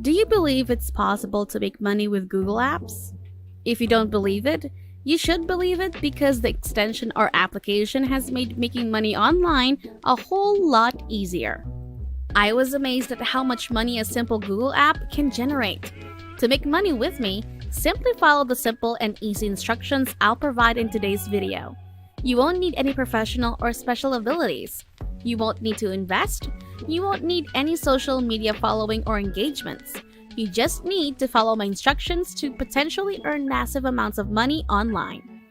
Do you believe it's possible to make money with Google Apps? If you don't believe it, you should believe it because the extension or application has made making money online a whole lot easier. I was amazed at how much money a simple Google app can generate. To make money with me, simply follow the simple and easy instructions I'll provide in today's video. You won't need any professional or special abilities. You won't need to invest. You won't need any social media following or engagements. You just need to follow my instructions to potentially earn massive amounts of money online.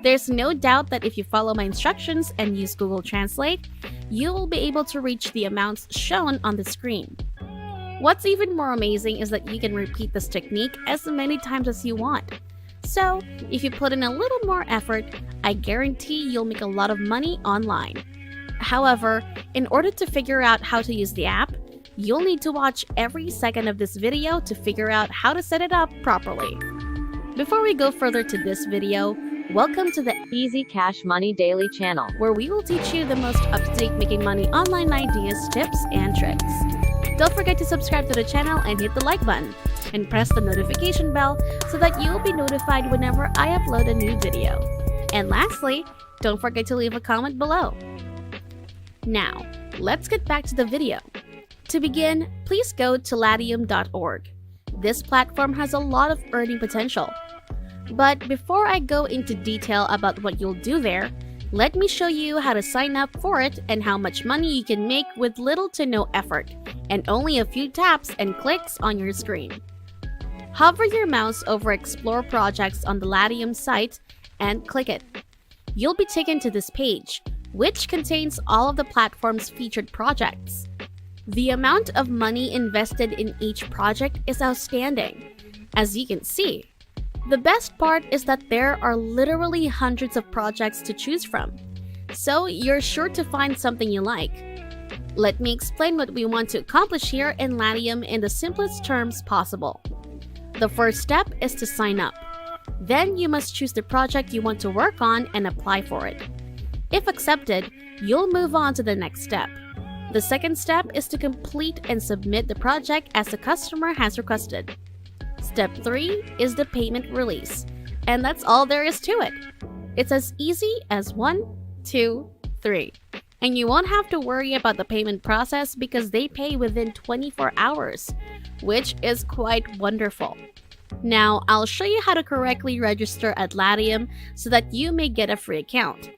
There's no doubt that if you follow my instructions and use Google Translate, you will be able to reach the amounts shown on the screen. What's even more amazing is that you can repeat this technique as many times as you want. So, if you put in a little more effort, I guarantee you'll make a lot of money online. However, in order to figure out how to use the app, you'll need to watch every second of this video to figure out how to set it up properly. Before we go further to this video, welcome to the Easy Cash Money Daily channel, where we will teach you the most up-to-date making money online ideas, tips, and tricks. Don't forget to subscribe to the channel and hit the like button, and press the notification bell so that you'll be notified whenever I upload a new video. And lastly, don't forget to leave a comment below. Now, let's get back to the video. To begin, please go to latium.org. This platform has a lot of earning potential. But before I go into detail about what you'll do there, let me show you how to sign up for it and how much money you can make with little to no effort and only a few taps and clicks on your screen. Hover your mouse over Explore Projects on the Latium site and click it. You'll be taken to this page, which contains all of the platform's featured projects. The amount of money invested in each project is outstanding, as you can see. The best part is that there are literally hundreds of projects to choose from, so you're sure to find something you like. Let me explain what we want to accomplish here in Latium in the simplest terms possible. The first step is to sign up. Then you must choose the project you want to work on and apply for it. If accepted, you'll move on to the next step. The second step is to complete and submit the project as the customer has requested. Step 3 is the payment release, and that's all there is to it. It's as easy as 1, 2, 3. And you won't have to worry about the payment process because they pay within 24 hours, which is quite wonderful. Now, I'll show you how to correctly register at Latium so that you may get a free account.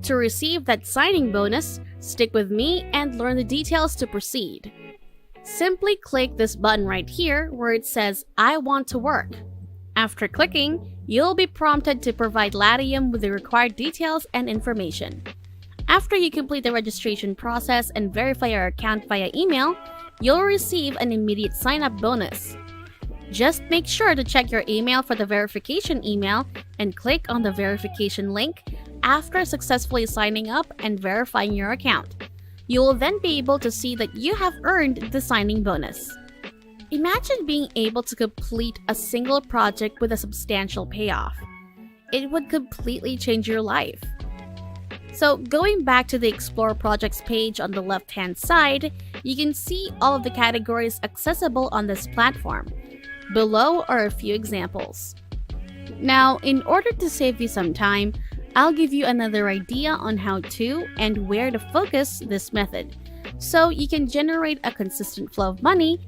To receive that signing bonus, stick with me and learn the details to proceed. Simply click this button right here where it says, I want to work. After clicking, you'll be prompted to provide Latium with the required details and information. After you complete the registration process and verify your account via email, you'll receive an immediate sign-up bonus. Just make sure to check your email for the verification email and click on the verification link after successfully signing up and verifying your account. You will then be able to see that you have earned the signing bonus. Imagine being able to complete a single project with a substantial payoff. It would completely change your life. So going back to the Explore Projects page on the left-hand side, you can see all of the categories accessible on this platform. Below are a few examples. Now, in order to save you some time, I'll give you another idea on how to and where to focus this method, so you can generate a consistent flow of money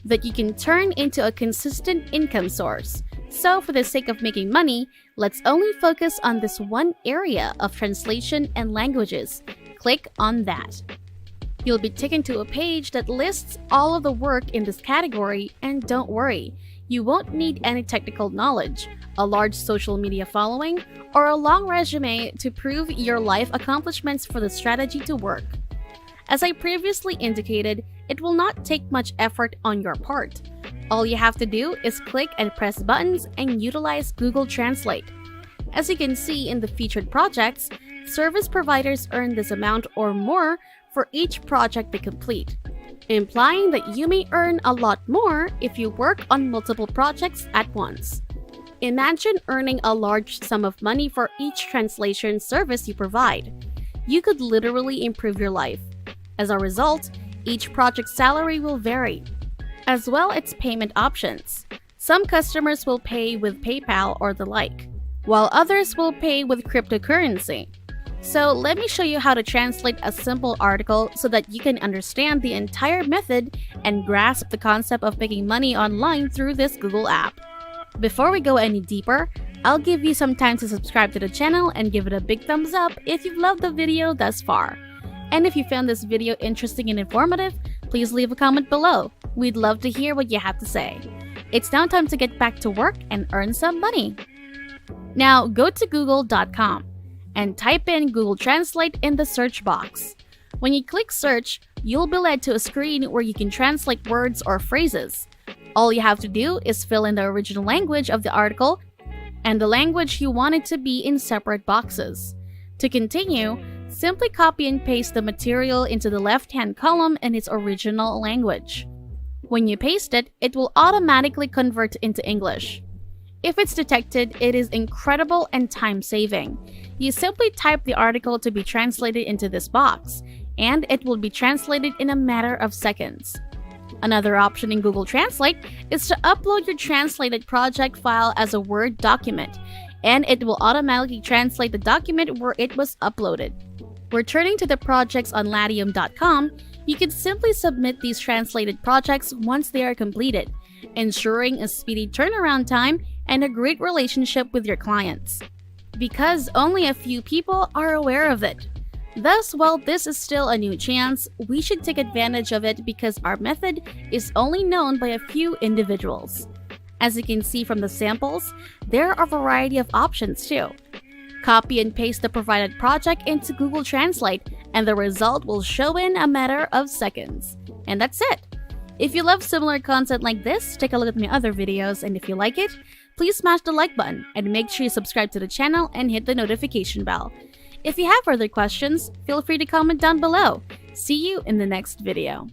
that you can turn into a consistent income source. So for the sake of making money, let's only focus on this one area of translation and languages. Click on that. You'll be taken to a page that lists all of the work in this category, and don't worry, you won't need any technical knowledge, a large social media following, or a long resume to prove your life accomplishments for the strategy to work. As I previously indicated, it will not take much effort on your part. All you have to do is click and press buttons and utilize Google Translate. As you can see in the featured projects, service providers earn this amount or more for each project they complete, implying that you may earn a lot more if you work on multiple projects at once. Imagine earning a large sum of money for each translation service you provide. You could literally improve your life. As a result, each project's salary will vary. as well as payment options. Some customers will pay with PayPal or the like, while others will pay with cryptocurrency. So let me show you how to translate a simple article so that you can understand the entire method and grasp the concept of making money online through this Google app. Before we go any deeper, I'll give you some time to subscribe to the channel and give it a big thumbs up if you've loved the video thus far. And if you found this video interesting and informative, please leave a comment below. We'd love to hear what you have to say. It's now time to get back to work and earn some money. Now go to google.com and type in Google Translate in the search box. When you click search, you'll be led to a screen where you can translate words or phrases. All you have to do is fill in the original language of the article and the language you want it to be in separate boxes. To continue, simply copy and paste the material into the left-hand column in its original language. When you paste it, it will automatically convert into English. If it's detected, it is incredible and time-saving. You simply type the article to be translated into this box, and it will be translated in a matter of seconds. Another option in Google Translate is to upload your translated project file as a Word document, and it will automatically translate the document where it was uploaded. Returning to the projects on Latium.com, you can simply submit these translated projects once they are completed, ensuring a speedy turnaround time and a great relationship with your clients. Because only a few people are aware of it. Thus, while this is still a new chance, we should take advantage of it because our method is only known by a few individuals. As you can see from the samples, there are a variety of options too. Copy and paste the provided project into Google Translate and the result will show in a matter of seconds. And that's it! If you love similar content like this, take a look at my other videos, and if you like it, please smash the like button and make sure you subscribe to the channel and hit the notification bell. If you have further questions, feel free to comment down below. See you in the next video.